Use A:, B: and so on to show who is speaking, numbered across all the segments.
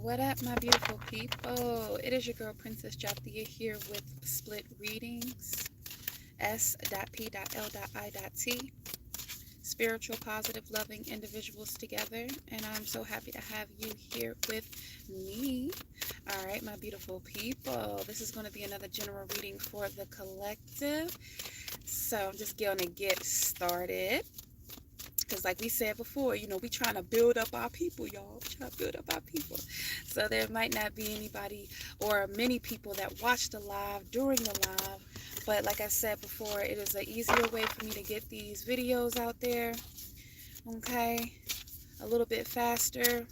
A: What up, my beautiful people? It is your girl, Princess Jathiyah, here with Split Readings. S.P.L.I.T. Spiritual, positive, loving individuals together. And I'm so happy to have you here with me. All right, my beautiful people. This is going to be another general reading for the collective. So I'm just going to get started. Because like we said before, we trying to build up our people, y'all. We're trying to build up our people. So there might not be anybody or many people that watch the live during the live. But like I said before, it is an easier way for me to get these videos out there. Okay. A little bit faster.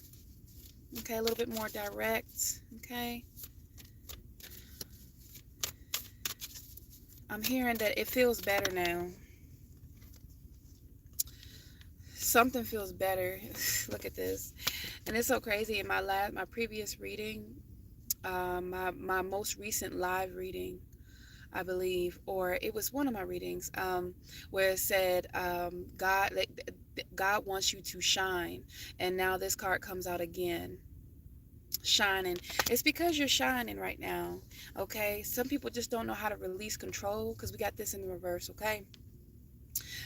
A: Okay. A little bit more direct. Okay. I'm hearing that it feels better now. Something feels better. Look at this. And it's so crazy. In my previous reading, my most recent live reading, I believe, or it was one of my readings, where it said, God wants you to shine. And now this card comes out again. Shining. It's because you're shining right now. Okay. Some people just don't know how to release control, because we got this in the reverse. Okay.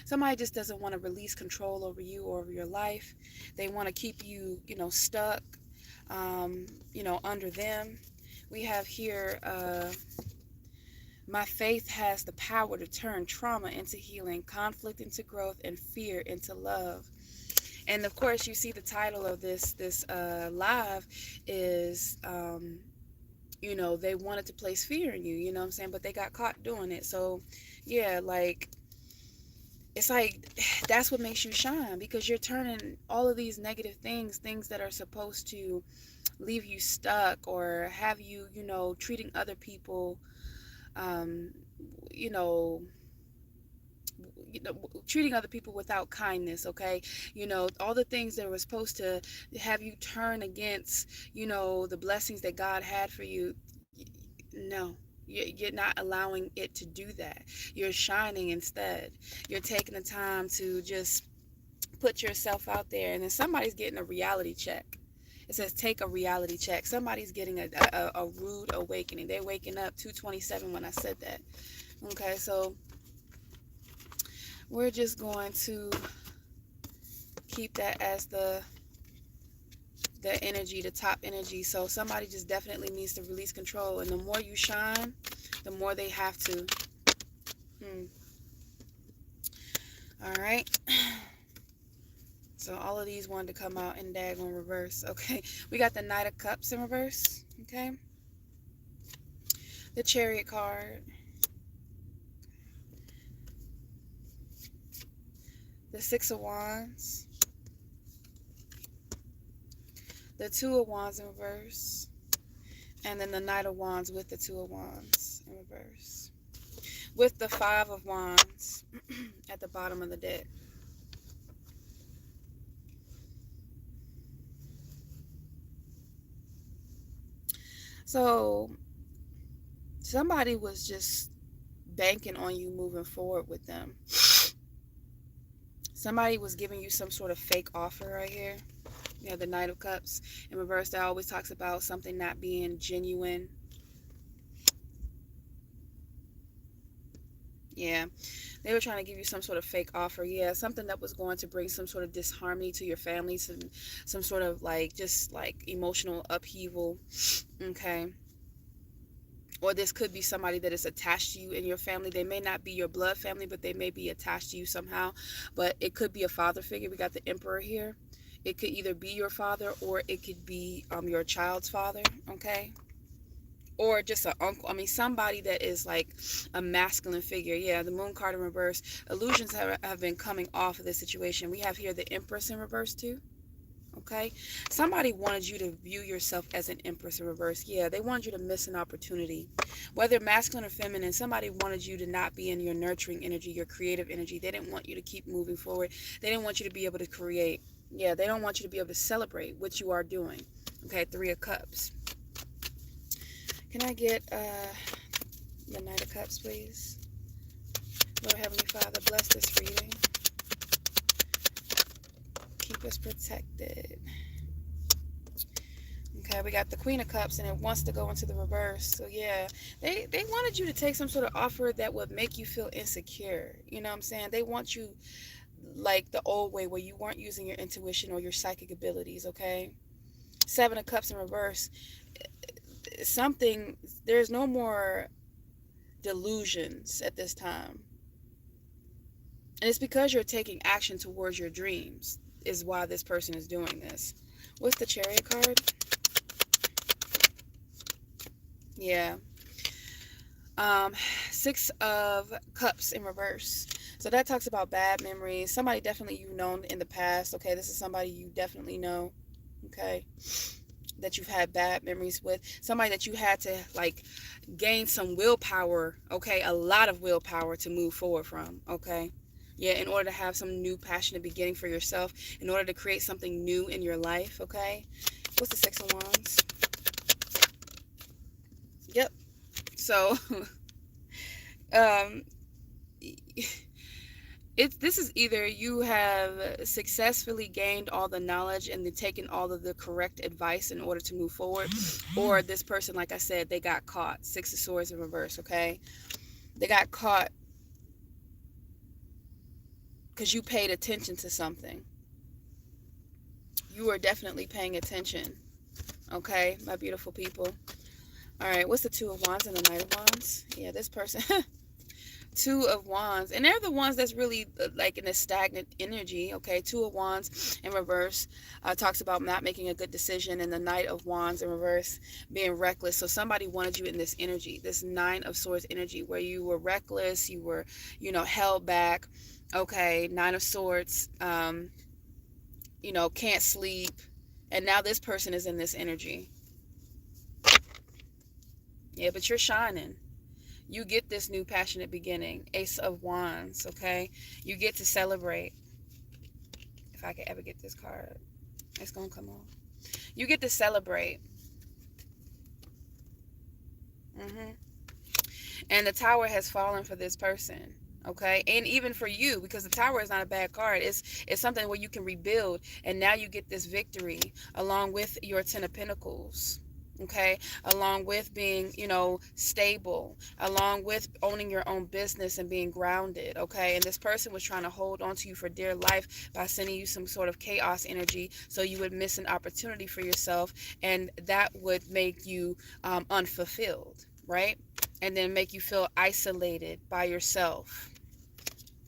A: Somebody just doesn't want to release control over you or over your life. They want to keep you, stuck, under them. We have here, my faith has the power to turn trauma into healing, conflict into growth, and fear into love. And of course, you see the title of this live is, they wanted to place fear in you, you know what I'm saying? But they got caught doing it. So, yeah, it's like that's what makes you shine, because you're turning all of these negative things that are supposed to leave you stuck or have you, treating other people, um, you know, treating other people without kindness. Okay. All the things that were supposed to have you turn against, the blessings that God had for you. No. You're not allowing it to do that. You're shining instead. You're taking the time to just put yourself out there, and then somebody's getting a reality check. It says take a reality check. Somebody's getting a rude awakening. They're waking up. 227 when I said that. Okay, so we're just going to keep that as the energy, the top energy. So somebody just definitely needs to release control, and the more you shine, the more they have to. All right. So all of these wanted to come out in daggone reverse. Okay. We got the Knight of Cups in reverse. Okay. The Chariot card. The Six of Wands. The Two of Wands in reverse. And then the Knight of Wands with the Two of Wands in reverse. With the Five of Wands at the bottom of the deck. So somebody was just banking on you moving forward with them. Somebody was giving you some sort of fake offer right here. The Knight of Cups in reverse. That always talks about something not being genuine. Yeah, they were trying to give you some sort of fake offer. Yeah, something that was going to bring some sort of disharmony to your family, some sort of just emotional upheaval. Okay. Or this could be somebody that is attached to you in your family. They may not be your blood family, but they may be attached to you somehow. But it could be a father figure. We got the Emperor here. It could either be your father, or it could be your child's father. Okay. Or just an uncle. I mean, somebody that is like a masculine figure. Yeah, the Moon card in reverse. Illusions have been coming off of this situation. We have here the Empress in reverse too. Okay. Somebody wanted you to view yourself as an Empress in reverse. Yeah, they wanted you to miss an opportunity. Whether masculine or feminine, somebody wanted you to not be in your nurturing energy, your creative energy. They didn't want you to keep moving forward. They didn't want you to be able to create. Yeah, they don't want you to be able to celebrate what you are doing. Okay, Three of Cups. Can I get the Knight of Cups, please? Lord Heavenly Father, bless this reading. Keep us protected. Okay, we got the Queen of Cups, and it wants to go into the reverse. So yeah, they wanted you to take some sort of offer that would make you feel insecure. You know what I'm saying? They want you like the old way, where you weren't using your intuition or your psychic abilities. Okay, Seven of Cups in reverse. Something, there's no more delusions at this time, and it's because you're taking action towards your dreams is why this person is doing this. What's the Chariot card? Yeah. um Six of Cups in reverse. So that talks about bad memories. Somebody definitely you've known in the past. Okay, this is somebody you definitely know. Okay, that you've had bad memories with. Somebody that you had to like gain some willpower. Okay, a lot of willpower to move forward from. Okay, yeah, in order to have some new passionate beginning for yourself, in order to create something new in your life. Okay, what's the Six of Wands? Yep. So um this is either you have successfully gained all the knowledge and then taken all of the correct advice in order to move forward, or this person, like I said, they got caught. Six of Swords in reverse. Okay, they got caught because you paid attention to something. You were definitely paying attention. Okay, my beautiful people. All right, what's the Two of Wands and the Knight of Wands? Yeah, this person Two of Wands, and they're the ones that's really like in a stagnant energy. Okay, Two of Wands in reverse talks about not making a good decision, and the Knight of Wands in reverse being reckless. So somebody wanted you in this energy, this Nine of Swords energy, where you were reckless, you were, held back. Okay, Nine of Swords, can't sleep, and now this person is in this energy. Yeah, but you're shining. You get this new passionate beginning. Ace of Wands. Okay, you get to celebrate. If I could ever get this card, it's gonna come on. You get to celebrate. hmm and the Tower has fallen for this person. Okay, and even for you, because the Tower is not a bad card. It's something where you can rebuild, and now you get this victory along with your Ten of Pentacles. Okay, along with being, stable, along with owning your own business and being grounded. Okay, and this person was trying to hold on to you for dear life by sending you some sort of chaos energy, so you would miss an opportunity for yourself, and that would make you unfulfilled, right? And then make you feel isolated by yourself.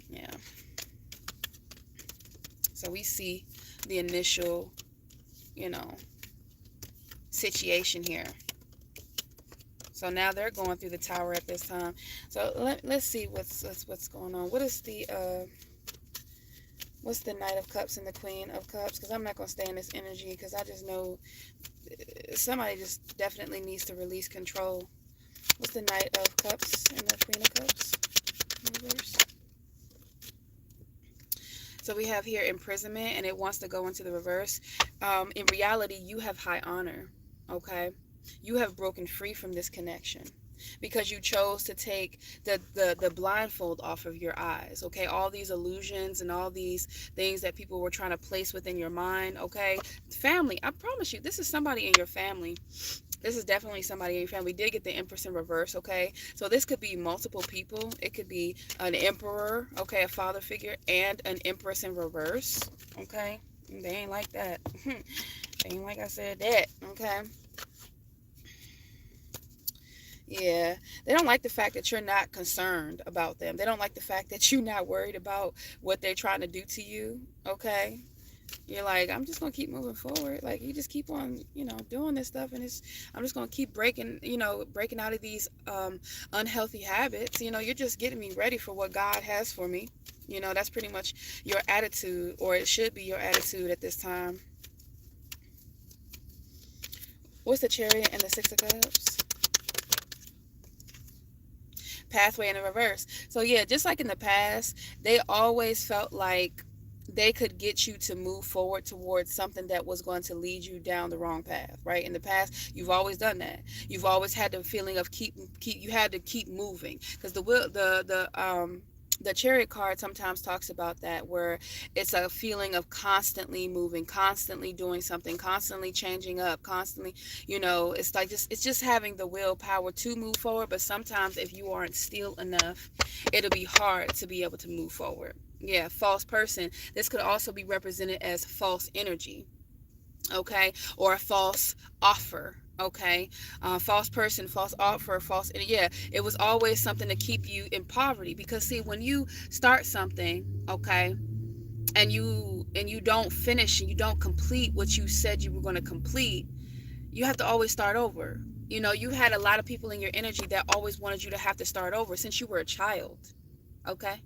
A: Yeah. So we see the initial, you know, situation here. So now they're going through the Tower at this time. So let's see what's going on. What's the Knight of Cups and the Queen of Cups? Because I'm not going to stay in this energy, because I just know somebody just definitely needs to release control. What's the Knight of Cups and the Queen of Cups? Reverse. So we have here imprisonment, and it wants to go into the reverse. In reality, you have high honor. Okay, you have broken free from this connection because you chose to take the blindfold off of your eyes. Okay, all these illusions and all these things that people were trying to place within your mind. Okay, family, I promise you, this is somebody in your family. This is definitely somebody in your family. We did get the Empress in reverse, okay? So this could be multiple people. It could be an emperor, okay, a father figure, and an Empress in reverse, okay? They ain't like that. They ain't like I said that, okay? Yeah, they don't like the fact that you're not concerned about them. They don't like the fact that you're not worried about what they're trying to do to you, okay? You're like, I'm just gonna keep moving forward. Like, you just keep on, doing this stuff, and I'm just gonna keep breaking out of these unhealthy habits. You're just getting me ready for what God has for me. That's pretty much your attitude, or it should be your attitude at this time. What's the Chariot and the Six of Cups? Pathway in the reverse. So yeah, just like in the past, they always felt like they could get you to move forward towards something that was going to lead you down the wrong path, right? In the past, you've always done that. You've always had the feeling of you had to keep moving, because the The Chariot card sometimes talks about that, where it's a feeling of constantly moving, constantly doing something, constantly changing up, constantly, it's like it's just having the willpower to move forward. But sometimes if you aren't still enough, it'll be hard to be able to move forward. Yeah, false person. This could also be represented as false energy, okay, or a false offer. Okay, false person, false offer, false. Yeah, it was always something to keep you in poverty. Because see, when you start something, okay, and you don't finish, and you don't complete what you said you were going to complete, you have to always start over. You had a lot of people in your energy that always wanted you to have to start over since you were a child. Okay.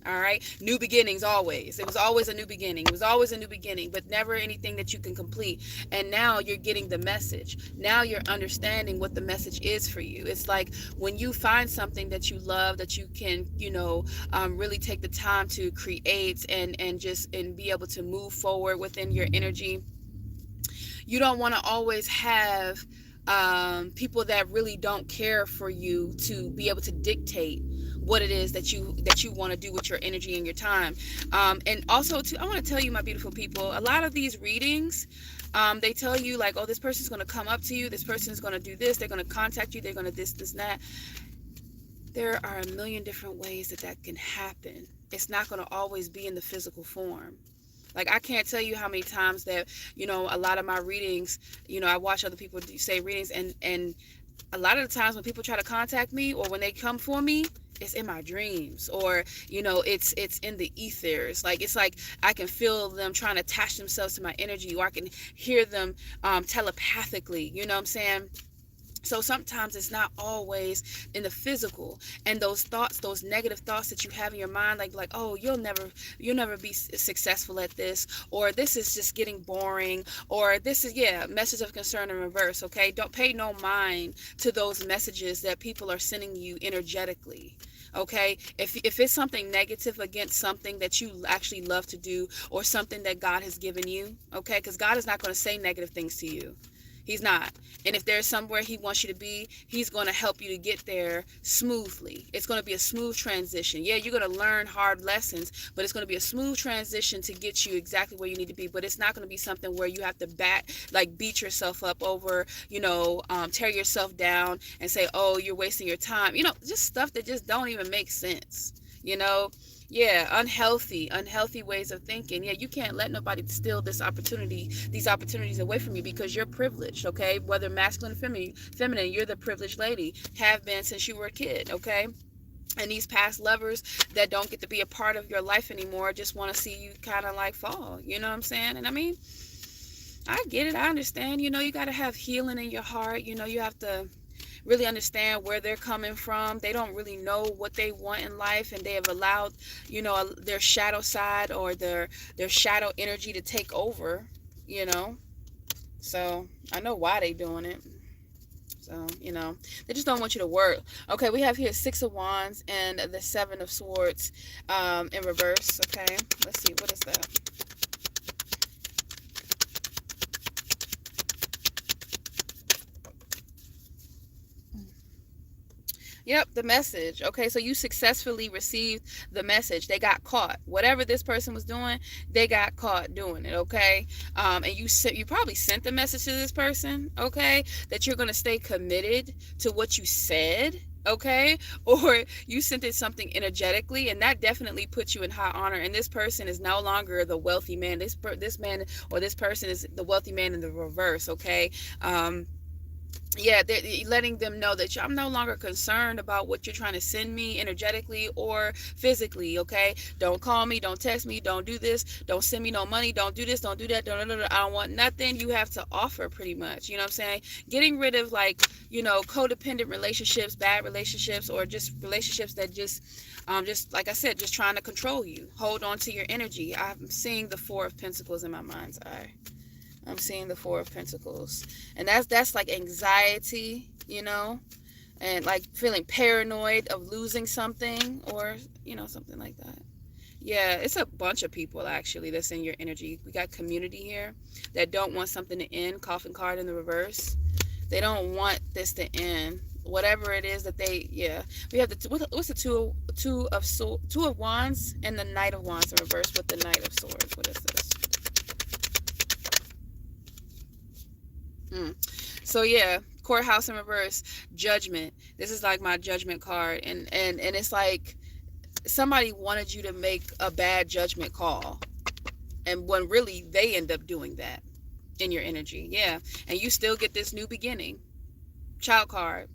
A: All right. New beginnings always. It was always a new beginning. It was always a new beginning, but never anything that you can complete. And now you're getting the message. Now you're understanding what the message is for you. It's like when you find something that you love, that you can, really take the time to create and be able to move forward within your energy. You don't want to always have people that really don't care for you to be able to dictate what it is that you want to do with your energy and your time. And also, too, I want to tell you, my beautiful people, a lot of these readings, they tell you like, oh, this person's going to come up to you, this person's going to do this, they're going to contact you, they're going to this, and that. There are a million different ways that can happen. It's not going to always be in the physical form. Like, I can't tell you how many times that, a lot of my readings, I watch other people say readings, and a lot of the times when people try to contact me or when they come for me, it's in my dreams, or, it's in the ethers. Like, it's like I can feel them trying to attach themselves to my energy, or I can hear them telepathically, you know what I'm saying? So sometimes it's not always in the physical. And those thoughts, those negative thoughts that you have in your mind, like, oh, you'll never be successful at this, or this is just getting boring, or this is, yeah, message of concern in reverse. Okay, don't pay no mind to those messages that people are sending you energetically. Okay, if it's something negative against something that you actually love to do, or something that God has given you, okay, because God is not going to say negative things to you. He's not. And if there's somewhere he wants you to be, he's going to help you to get there smoothly. It's going to be a smooth transition. Yeah, you're going to learn hard lessons, but it's going to be a smooth transition to get you exactly where you need to be. But it's not going to be something where you have to beat yourself up over, tear yourself down and say, oh, you're wasting your time. Just stuff that just don't even make sense, you know. Yeah, unhealthy ways of thinking. Yeah, you can't let nobody steal these opportunities away from you, because you're privileged, okay? Whether masculine or feminine, you're the privileged lady, have been since you were a kid, okay? And these past lovers that don't get to be a part of your life anymore just want to see you kind of like fall, you know what I'm saying? And I mean, I get it, I understand, you got to have healing in your heart, you have to really understand where they're coming from. They don't really know what they want in life, and they have allowed, their shadow side, or their shadow energy to take over, you know. So I know why they doing it. So, they just don't want you to work. Okay, we have here Six of Wands and the Seven of Swords in reverse. Okay, let's see, what is that? Yep, the message. Okay, so you successfully received the message. They got caught. Whatever this person was doing, they got caught doing it. Okay, and you probably sent the message to this person. Okay, that you're gonna stay committed to what you said. Okay, or you sent it something energetically, and that definitely puts you in high honor. And this person is no longer the wealthy man. This man or this person is the wealthy man in the reverse. Okay. Yeah, they're letting them know that I'm no longer concerned about what you're trying to send me energetically or physically. Okay, don't call me, don't text me, don't do this, don't send me no money, don't do this, don't do that, don't. I don't want nothing you have to offer, pretty much. You know what I'm saying? Getting rid of, like, codependent relationships, bad relationships, or just relationships that just like I said, just trying to control you. Hold on to your energy. I'm seeing the Four of Pentacles in my mind's eye. I'm seeing the Four of Pentacles. And that's like anxiety, and like feeling paranoid of losing something, or, something like that. Yeah, it's a bunch of people actually that's in your energy. We got community here that don't want something to end. Coffin card in the reverse. They don't want this to end. whatever it is that they, yeah. We have what's the two of wands and the knight of wands in reverse with the knight of swords. What is this? So yeah, courthouse in reverse, judgment. This is like my judgment card, and it's like somebody wanted you to make a bad judgment call, and when really they end up doing that in your energy. Yeah, and you still get this new beginning. Child card.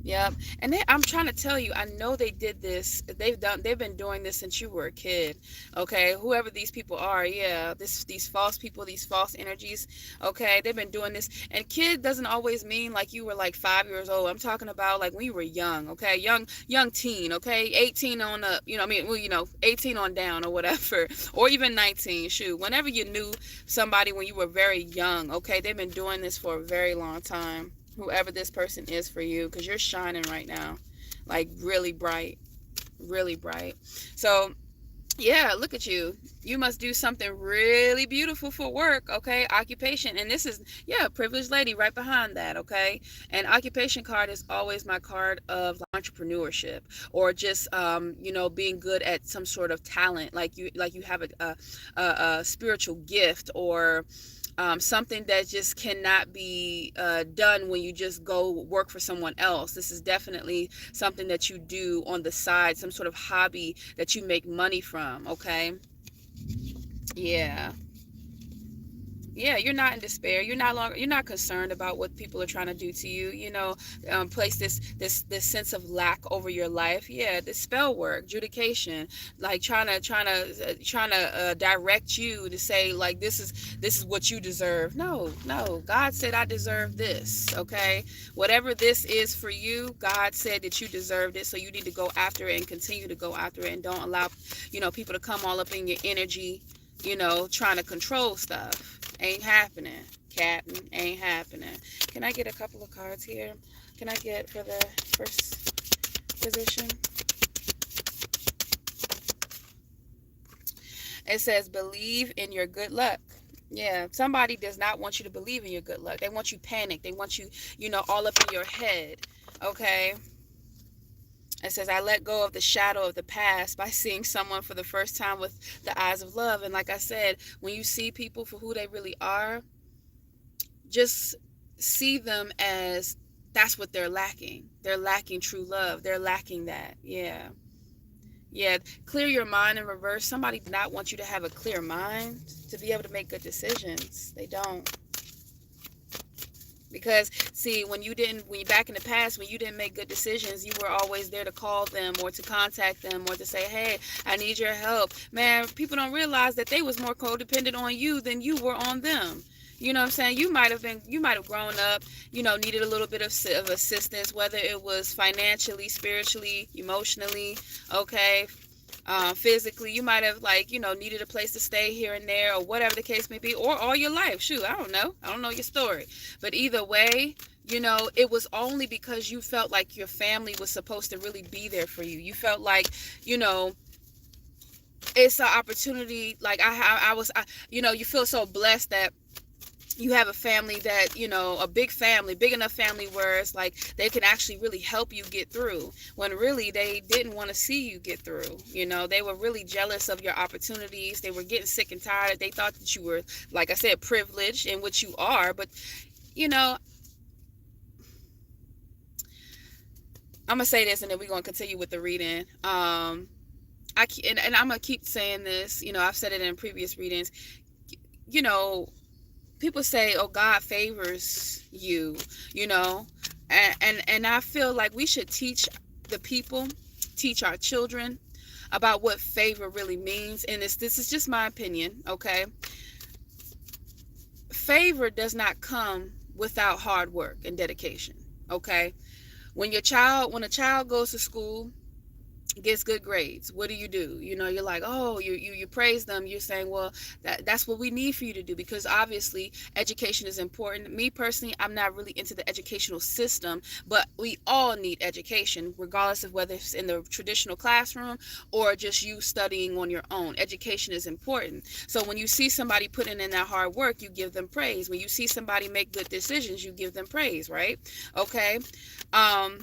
A: Yep. And I'm trying to tell you, I know they did this. They've been doing this since you were a kid. Okay. Whoever these people are, yeah. These false people, these false energies. Okay. They've been doing this. And kid doesn't always mean like you were like 5 years old. I'm talking about like when you were young. Okay. Young teen. Okay. 18 on up, I mean, well, 18 on down or whatever, or even 19. Shoot. Whenever you knew somebody when you were very young. Okay. They've been doing this for a very long time. Whoever this person is for you, because you're shining right now, like really bright, really bright. So yeah, look at you. You must do something really beautiful for work. Okay. Occupation. And this is, yeah, privileged lady right behind that. Okay. And occupation card is always my card of entrepreneurship, or just being good at some sort of talent, like you have a spiritual gift, or something that just cannot be done when you just go work for someone else. This is definitely something that you do on the side, some sort of hobby that you make money from. Okay. Yeah. Yeah, you're not in despair. You're not concerned about what people are trying to do to you. Place this sense of lack over your life. Yeah, this spell work, judication, like trying to direct you to say like this is what you deserve. No, no. God said I deserve this. Okay, whatever this is for you, God said that you deserved it. So you need to go after it and continue to go after it, and don't allow people to come all up in your energy. Trying to control stuff. Ain't happening, Captain. Ain't happening. Can I get a couple of cards here? Can I get for the first position? It says, believe in your good luck. Yeah, somebody does not want you to believe in your good luck. They want you panicked. They want you, all up in your head. Okay? It says, I let go of the shadow of the past by seeing someone for the first time with the eyes of love. And like I said, when you see people for who they really are, just see them as that's what they're lacking. They're lacking true love. They're lacking that. Yeah. Yeah. Clear your mind in reverse. Somebody did not want you to have a clear mind to be able to make good decisions. They don't. Because see, when you back in the past, when you didn't make good decisions, you were always there to call them or to contact them or to say, hey, I need your help. Man, people don't realize that they was more codependent on you than you were on them. You know what I'm saying? You might have grown up, needed a little bit of assistance, whether it was financially, spiritually, emotionally, okay, physically. You might have needed a place to stay here and there, or whatever the case may be, or all your life. Shoot, I don't know your story, but either way, it was only because you felt like your family was supposed to really be there for you. You felt like it's an opportunity. Like you feel so blessed that you have a family that, a big family, big enough family where it's like they can actually really help you get through, when really they didn't want to see you get through. They were really jealous of your opportunities. They were getting sick and tired. They thought that you were, like I said, privileged, in which you are. But, I'm going to say this and then we're going to continue with the reading. And I'm going to keep saying this. I've said it in previous readings. People say, oh, God favors you, and I feel like we should teach our children about what favor really means. And this is just my opinion, okay? Favor does not come without hard work and dedication, okay? When a child goes to school, gets good grades, what do? You know, you're like, oh, you praise them. You're saying, well, that's what we need for you to do, because obviously education is important. Me personally, I'm not really into the educational system, but we all need education, regardless of whether it's in the traditional classroom or just you studying on your own. Education is important. So when you see somebody putting in that hard work, you give them praise. When you see somebody make good decisions, you give them praise, right? Okay. um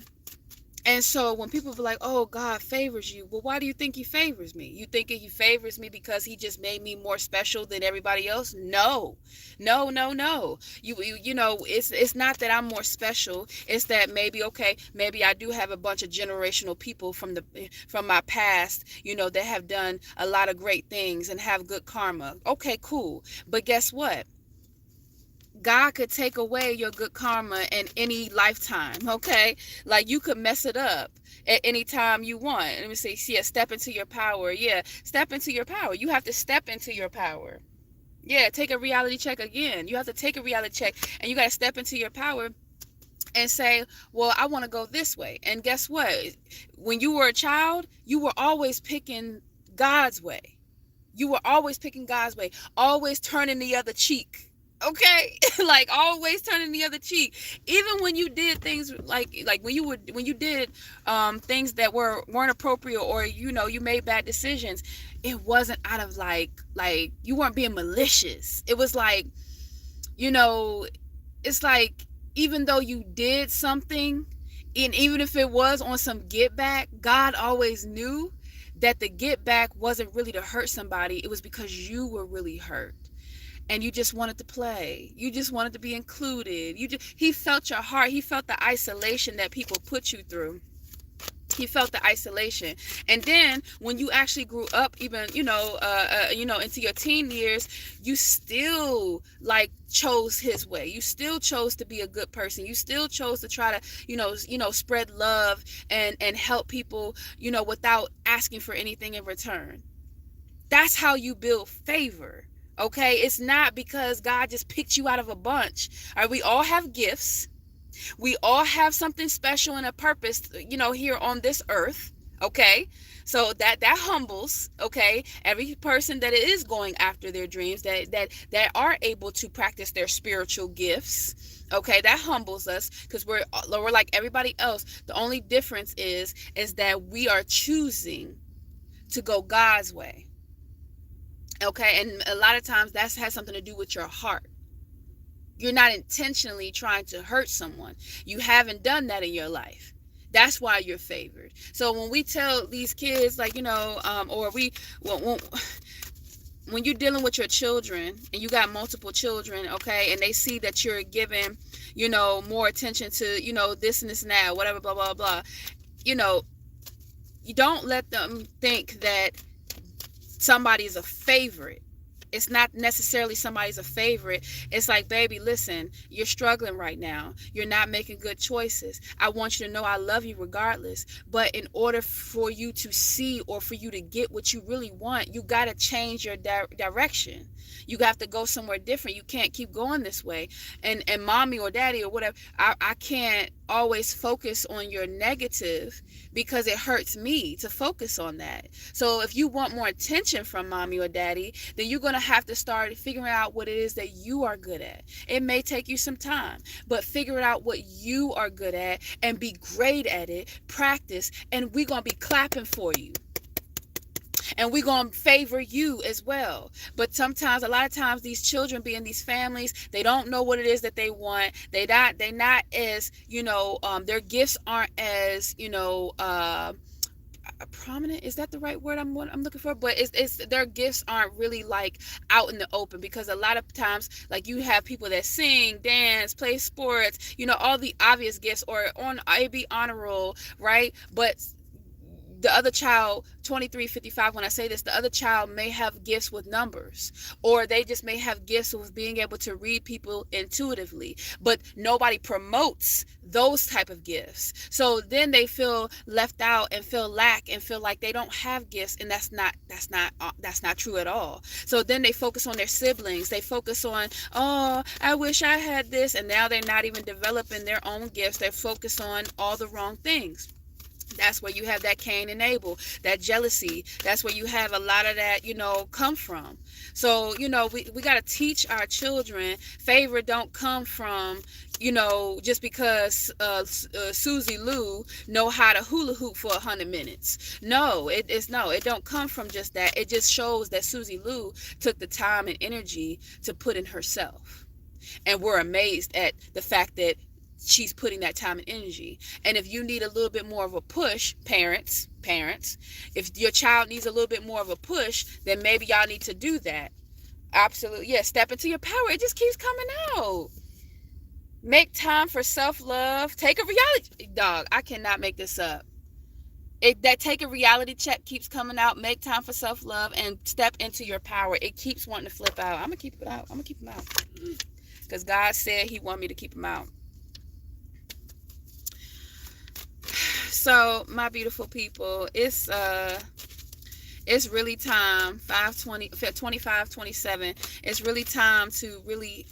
A: and so when people be like, oh, God favors you. Well, why do you think he favors me? You think he favors me because he just made me more special than everybody else? No. No, no, no. You know, it's not that I'm more special. It's that maybe, okay, maybe I do have a bunch of generational people from my past, you know, that have done a lot of great things and have good karma. Okay, cool. But guess what? God could take away your good karma in any lifetime, okay? Like, you could mess it up at any time you want. Let me see. Yeah, step into your power. Yeah, step into your power. You have to step into your power. Yeah, take a reality check again. You have to take a reality check, and you got to step into your power and say, well, I want to go this way. And guess what? When you were a child, you were always picking God's way. You were always picking God's way, always turning the other cheek. Okay. Like, always turning the other cheek, even when you did things like when you did things that weren't appropriate, or you know, you made bad decisions. It wasn't out of like you weren't being malicious. It was like, you know, it's like, even though you did something, and even if it was on some get back, God always knew that the get back wasn't really to hurt somebody. It was because you were really hurt, and you just wanted to play. You just wanted to be included. He felt your heart. He felt the isolation that people put you through. He felt the isolation. And then when you actually grew up, even into your teen years, you still like chose his way. You still chose to be a good person. You still chose to try to spread love and help people, without asking for anything in return. That's how you build favor. Okay, it's not because God just picked you out of a bunch. All right, we all have gifts. We all have something special and a purpose, here on this earth. Okay, so that humbles, okay, every person that is going after their dreams, that are able to practice their spiritual gifts. Okay, that humbles us, because we're like everybody else. The only difference is that we are choosing to go God's way. Okay, and a lot of times that has something to do with your heart. You're not intentionally trying to hurt someone. You haven't done that in your life. That's why you're favored. So when we tell these kids, like, when you're dealing with your children, and you got multiple children, okay, and they see that you're giving, more attention to, this and this and that, whatever, blah, blah, blah, you don't let them think that somebody's a favorite. It's not necessarily somebody's a favorite. It's like, baby, listen, you're struggling right now. You're not making good choices. I want you to know I love you regardless. But in order for you to see, or for you to get what you really want, you got to change your direction. You have to go somewhere different. You can't keep going this way. And mommy or daddy or whatever, I can't always focus on your negative, because it hurts me to focus on that. So if you want more attention from mommy or daddy, then you're going to have to start figuring out what it is that you are good at. It may take you some time, but figure out what you are good at and be great at it. Practice, and we're going to be clapping for you. And we're going to favor you as well. But sometimes, a lot of times, these children be in these families, they don't know what it is that they want. They not as, their gifts aren't as, prominent. Is that the right word I'm looking for? But it's their gifts aren't really like out in the open, because a lot of times, like, you have people that sing, dance, play sports, all the obvious gifts, or on AB honor roll, right? But the other child, 2355, when I say this, the other child may have gifts with numbers, or they just may have gifts with being able to read people intuitively, but nobody promotes those type of gifts. So then they feel left out and feel lack and feel like they don't have gifts, and that's not true at all. So then they focus on their siblings. They focus on, oh, I wish I had this, and now they're not even developing their own gifts. They're focused on all the wrong things. That's where you have that Cain and Abel, that jealousy. That's where you have a lot of that, come from. So, we got to teach our children favor don't come from, just because Susie Lou know how to hula hoop for 100 minutes. No, it don't come from just that. It just shows that Susie Lou took the time and energy to put in herself, and we're amazed at the fact that she's putting that time and energy. And if you need a little bit more of a push, parents, if your child needs a little bit more of a push, then maybe y'all need to do that. Absolutely. Yeah, step into your power. It just keeps coming out. Make time for self-love. Take a reality dog. I cannot make this up. That take a reality check keeps coming out. Make time for self-love and step into your power. It keeps wanting to flip out. I'm gonna keep it out. I'm gonna keep them out. Because God said he wanted me to keep them out. So, my beautiful people, it's really time. 2527. It's really time to really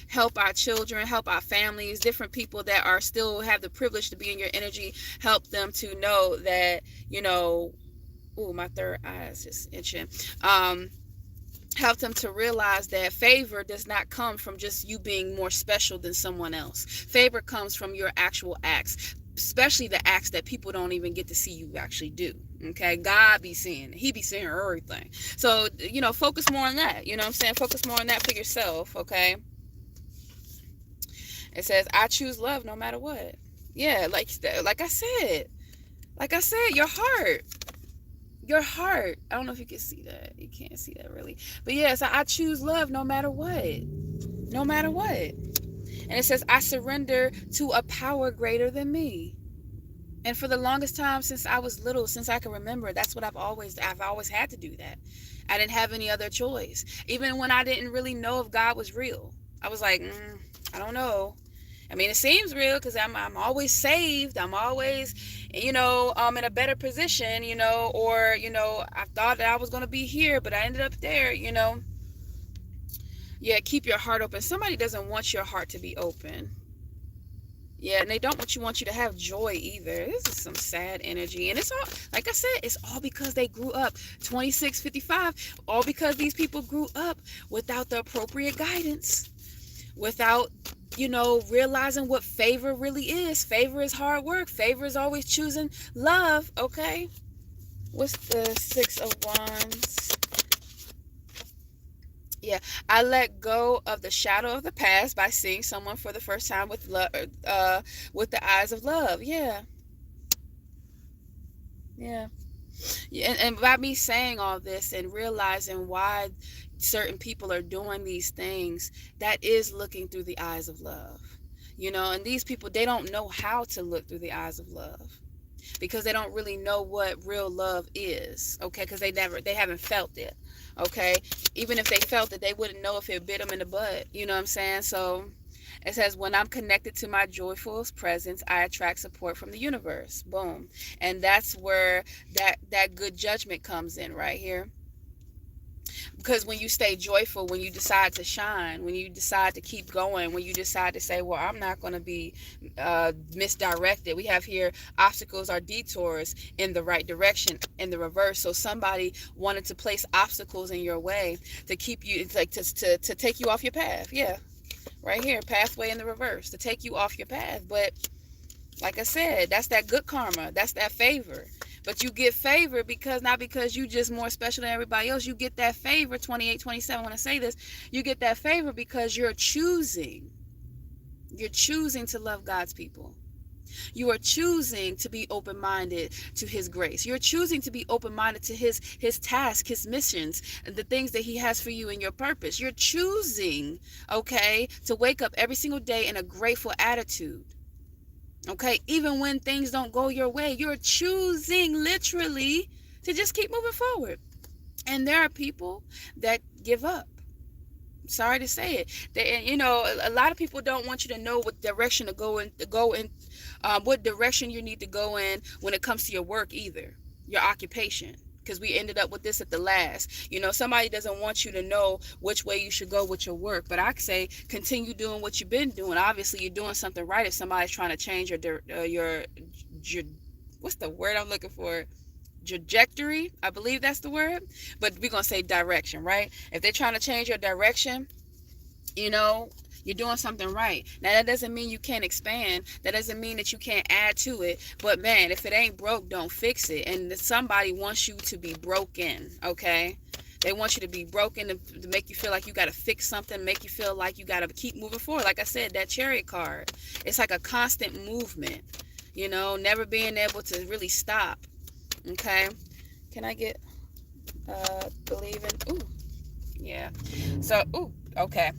A: help our children, help our families, different people that are still have the privilege to be in your energy. Help them to know that, ooh, my third eye is just itching. Help them to realize that favor does not come from just you being more special than someone else. Favor comes from your actual acts, especially the acts that people don't even get to see you actually do. Okay, God be seeing. He be seeing everything. So, focus more on that. You know what I'm saying? Focus more on that for yourself, okay? It says, I choose love no matter what. Yeah, like I said. Like I said, your heart. Your heart. I don't know if you can see that. You can't see that really. But yeah, so I choose love no matter what. No matter what. And it says, I surrender to a power greater than me. And for the longest time, since I was little, since I can remember, that's what I've always had to do that. I didn't have any other choice. Even when I didn't really know if God was real. I was like, I don't know. I mean, it seems real because I'm always saved. I'm always, in a better position, or, I thought that I was going to be here, but I ended up there, Yeah, keep your heart open. Somebody doesn't want your heart to be open. Yeah, and they don't want you to have joy either. This is some sad energy. And it's all, like I said, it's all because they grew up 2655. All because these people grew up without the appropriate guidance. Without, realizing what favor really is. Favor is hard work. Favor is always choosing love, okay? What's the 6 of Wands? Yeah, I let go of the shadow of the past by seeing someone for the first time with love, with the eyes of love. Yeah, yeah, yeah. And by me saying all this and realizing why certain people are doing these things, that is looking through the eyes of love. And these people, they don't know how to look through the eyes of love because they don't really know what real love is, okay? Because they haven't felt it, okay? Even if they felt it, they wouldn't know if it bit them in the butt, you know what I'm saying? So it says, when I'm connected to my joyful presence, I attract support from the universe. Boom. And that's where that good judgment comes in right here. Because when you stay joyful, when you decide to shine, when you decide to keep going, when you decide to say, well, I'm not going to be misdirected. We have here obstacles are detours in the right direction, in the reverse. So somebody wanted to place obstacles in your way to keep you, like to take you off your path. Yeah, right here, pathway in the reverse, to take you off your path. But like I said, that's that good karma. That's that favor. But you get favor because not because you just more special than everybody else. You get that favor, 2827, when I say this, you get that favor because you're choosing. You're choosing to love God's people. You are choosing to be open-minded to his grace. You're choosing to be open-minded to his task, his missions, and the things that he has for you and your purpose. You're choosing, okay, to wake up every single day in a grateful attitude. Okay, even when things don't go your way, you're choosing literally to just keep moving forward. And there are people that give up. Sorry to say it. A lot of people don't want you to know what direction to go in, what direction you need to go in when it comes to your work either, your occupation. Because we ended up with this at the last. Somebody doesn't want you to know which way you should go with your work. But I say continue doing what you've been doing. Obviously, you're doing something right if somebody's trying to change your what's the word I'm looking for? Trajectory, I believe that's the word, but we're gonna say direction, right? If they're trying to change your direction, you know, you're doing something right. Now that doesn't mean you can't expand, that doesn't mean that you can't add to it, but man, if it ain't broke, don't fix it. And somebody wants you to be broken, okay? They want you to be broken to make you feel like you got to fix something, make you feel like you got to keep moving forward. Like I said, that chariot card, it's like a constant movement, you know, never being able to really stop. Okay, can I get believe in? Ooh, yeah. So, ooh, okay.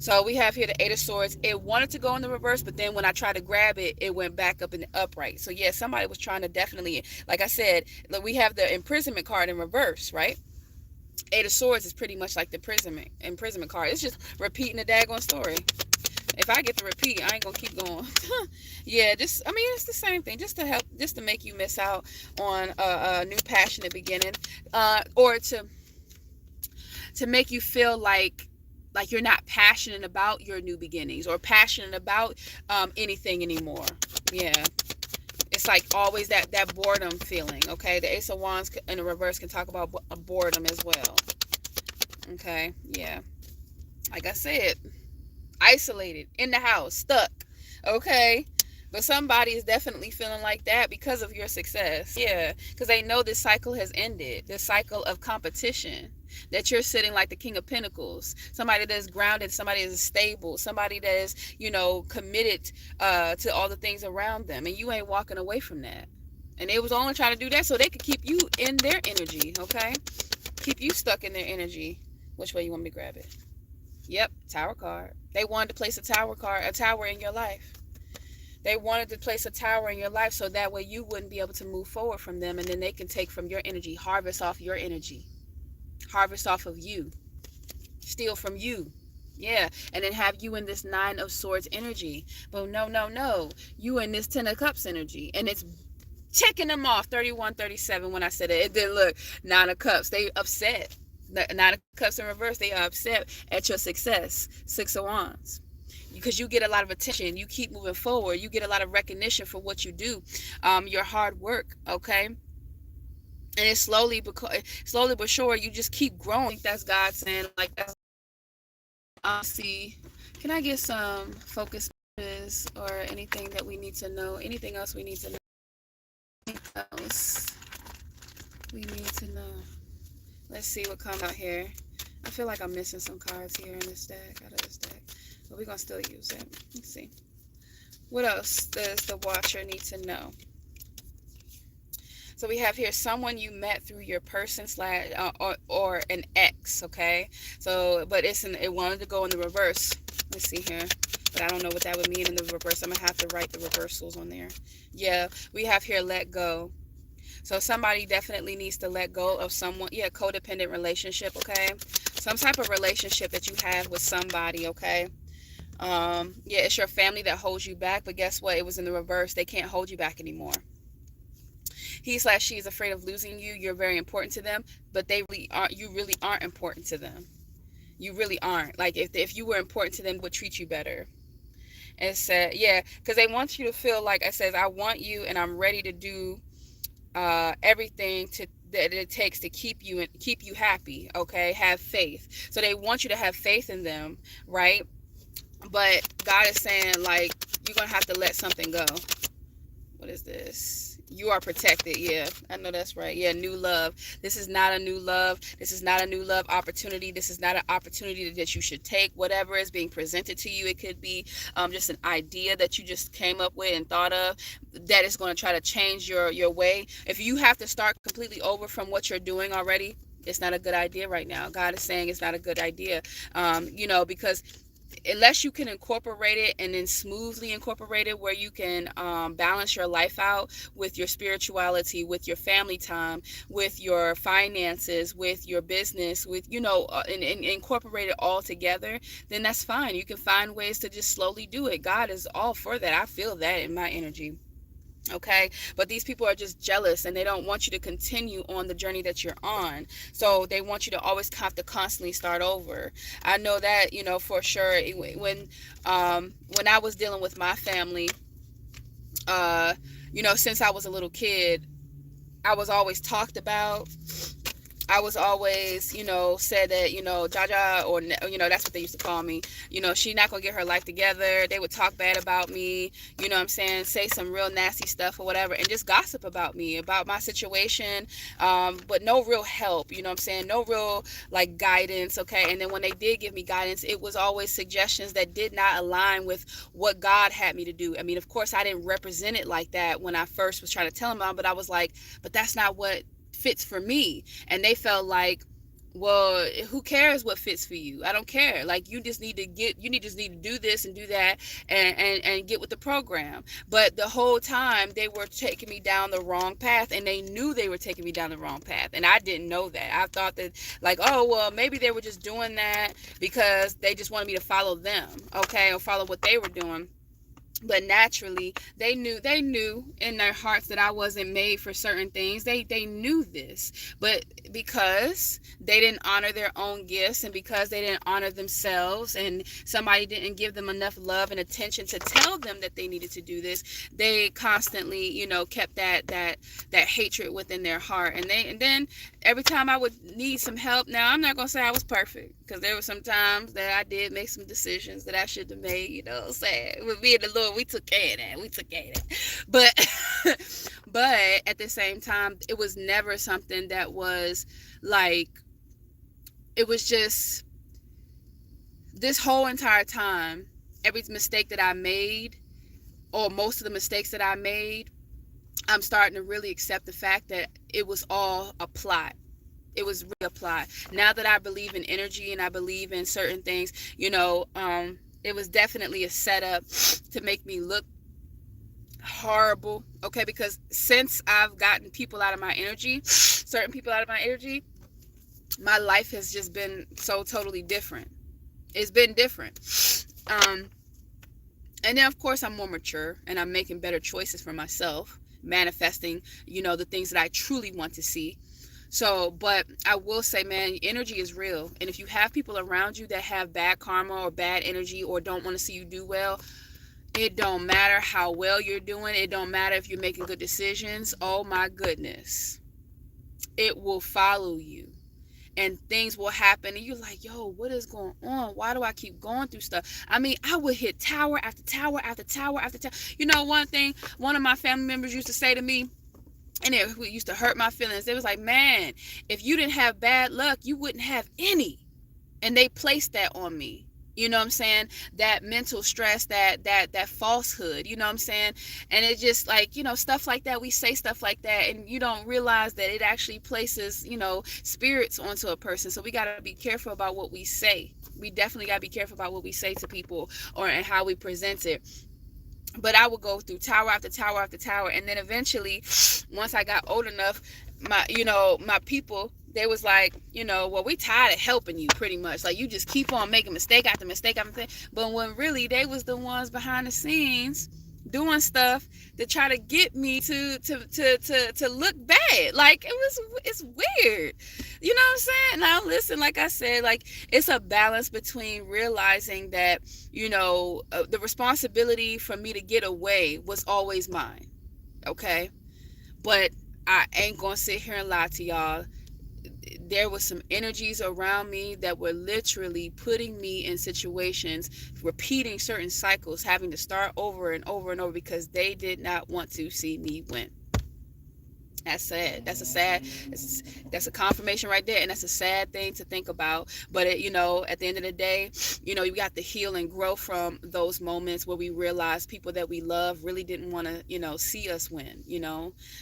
A: So we have here the Eight of Swords. It wanted to go in the reverse, but then when I tried to grab it, it went back up in the upright. So yeah, somebody was trying to definitely, like I said, look, we have the imprisonment card in reverse, right? Eight of Swords is pretty much like the imprisonment card. It's just repeating the daggone story. If I get to repeat, I ain't gonna keep going. Yeah, just, I mean, it's the same thing, just to help, just to make you miss out on a new passionate beginning, or to make you feel like you're not passionate about your new beginnings or passionate about anything anymore. Yeah, it's like always that boredom feeling. Okay, the Ace of Wands in the reverse can talk about boredom as well. Okay, yeah, like I said, isolated in the house, stuck. Okay, but somebody is definitely feeling like that because of your success. Yeah, because they know this cycle has ended, this cycle of competition, that you're sitting like the King of Pentacles, somebody that's grounded, somebody that's stable, somebody that is, you know, committed to all the things around them, and you ain't walking away from that. And they was only trying to do that so they could keep you in their energy. Okay, keep you stuck in their energy. Which way you want me to grab it? Yep, Tower card. They wanted to place a tower in your life. They wanted to place a tower in your life so that way you wouldn't be able to move forward from them, and then they can take from your energy, harvest off your energy, harvest off of you, steal from you. Yeah, and then have you in this Nine of Swords energy. But no, no, no. You in this Ten of Cups energy, and it's checking them off 31, 37. When I said it, it didn't look. Nine of Cups, they upset. Nine of Cups in reverse, they are upset at your success. Six of Wands, because you get a lot of attention, you keep moving forward, you get a lot of recognition for what you do, your hard work. Okay, and it's slowly but sure, you just keep growing. I think that's God saying, like, that's see, can I get some focus or anything that we need to know, anything else we need to know, else we need to know. Let's see what comes out here. I feel like I'm missing some cards here in this deck, out of this deck, but we're gonna still use it. Let's see. What else does the watcher need to know? So we have here someone you met through your person slash or an ex. Okay, so but it wanted to go in the reverse. Let's see here, but I don't know what that would mean in the reverse. I'm gonna have to write the reversals on there. Yeah, we have here let go. So somebody definitely needs to let go of someone. Yeah, codependent relationship. Okay, some type of relationship that you have with somebody. Okay. Yeah, it's your family that holds you back, but guess what? It was in the reverse. They can't hold you back anymore. He slash she is afraid of losing you. You're very important to them, but they really aren't. You really aren't important to them. You really aren't. Like, if you were important to them, they would treat you better. And said, yeah, because they want you to feel like, I says, I want you, and I'm ready to do everything that it takes to keep you happy. Okay, have faith. So they want you to have faith in them, right? But God is saying, like, you're gonna have to let something go. What is this? You are protected. Yeah, I know that's right. Yeah, new love. This is not a new love. This is not a new love opportunity. This is not an opportunity that you should take. Whatever is being presented to you, it could be just an idea that you just came up with and thought of that is going to try to change your way. If you have to start completely over from what you're doing already, it's not a good idea right now. God is saying it's not a good idea, because unless you can incorporate it and then smoothly incorporate it where you can balance your life out with your spirituality, with your family time, with your finances, with your business, with and incorporate it all together, then that's fine. You can find ways to just slowly do it. God is all for that. I feel that in my energy. Okay, but these people are just jealous, and they don't want you to continue on the journey that you're on. So they want you to always have to constantly start over. I know that, for sure. When I was dealing with my family, since I was a little kid, I was always talked about. I was always, said that, Jaja, or, that's what they used to call me. She not gonna get her life together. They would talk bad about me, you know what I'm saying, say some real nasty stuff or whatever, and just gossip about me, about my situation, but no real help, you know what I'm saying, no real, like, guidance, okay? And then when they did give me guidance, it was always suggestions that did not align with what God had me to do. I mean, of course, I didn't represent it like that when I first was trying to tell them about, but I was like, but that's not what fits for me. And they felt like, well, who cares what fits for you? I don't care. Like, you just need to do this and do that, and get with the program. But the whole time they were taking me down the wrong path, and they knew they were taking me down the wrong path, and I didn't know that. I thought that, like, oh, well, maybe they were just doing that because they just wanted me to follow them, okay, or follow what they were doing. But naturally, they knew in their hearts that I wasn't made for certain things. They knew this. But because they didn't honor their own gifts, and because they didn't honor themselves, and somebody didn't give them enough love and attention to tell them that they needed to do this, they constantly, kept that hatred within their heart. And then every time I would need some help, now I'm not gonna say I was perfect, because there were some times that I did make some decisions that I should have made, sad. With me and the Lord, we took care of that. But but at the same time, it was never something that was like, it was just, this whole entire time, every mistake that I made, or most of the mistakes that I made, I'm starting to really accept the fact that it was all a plot. It was reapplied. Now that I believe in energy and I believe in certain things, it was definitely a setup to make me look horrible, okay? Because since I've gotten people out of my energy, certain people out of my energy, my life has just been so totally different. It's been different. And then, of course, I'm more mature, and I'm making better choices for myself, manifesting, the things that I truly want to see. So, but I will say, man, energy is real. And if you have people around you that have bad karma or bad energy, or don't want to see you do well, it don't matter how well you're doing. It don't matter if you're making good decisions. Oh my goodness. It will follow you. And things will happen, and you're like, yo, what is going on? Why do I keep going through stuff? I mean, I would hit tower after tower after tower after tower. One thing one of my family members used to say to me, and it used to hurt my feelings. They was like, man, if you didn't have bad luck, you wouldn't have any. And they placed that on me. You know what I'm saying? That mental stress, that falsehood, you know what I'm saying? And it just, like, stuff like that. We say stuff like that, and you don't realize that it actually places, spirits onto a person. So we got to be careful about what we say. We definitely got to be careful about what we say to people, and how we present it. But I would go through tower after tower after tower, and then eventually, once I got old enough, my people, they was like, well, we tired of helping you, pretty much. Like, you just keep on making mistake after mistake after mistake. But when really they was the ones behind the scenes doing stuff to try to get me to look bad. Like, it's weird. You know what I'm saying? Now listen, like I said, like, it's a balance between realizing that, the responsibility for me to get away was always mine. Okay? But I ain't gonna sit here and lie to y'all. There was some energies around me that were literally putting me in situations, repeating certain cycles, having to start over and over and over, because they did not want to see me win. That's sad. That's a confirmation right there, and that's a sad thing to think about. But at the end of the day, you got to heal and grow from those moments where we realize people that we love really didn't want to, see us win,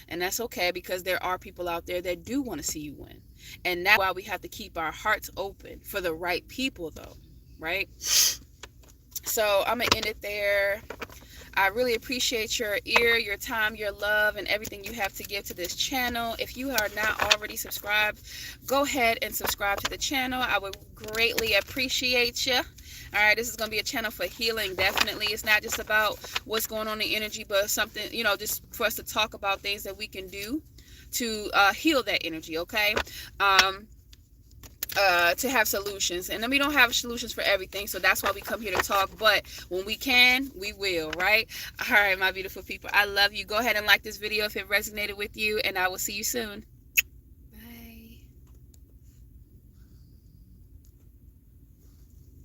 A: and that's okay, because there are people out there that do want to see you win, and that's why we have to keep our hearts open for the right people, though, right? So I'm gonna end it there. I really appreciate your ear, your time, your love, and everything you have to give to this channel. If you are not already subscribed, go ahead and subscribe to the channel. I would greatly appreciate you. All right, this is going to be a channel for healing, definitely. It's not just about what's going on in energy, but something, just for us to talk about things that we can do to heal that energy, okay? to have solutions. And then we don't have solutions for everything, so that's why we come here to talk. But when we can, we will, right? All right, my beautiful people, I love you. Go ahead and like this video if it resonated with you, and I will see you soon.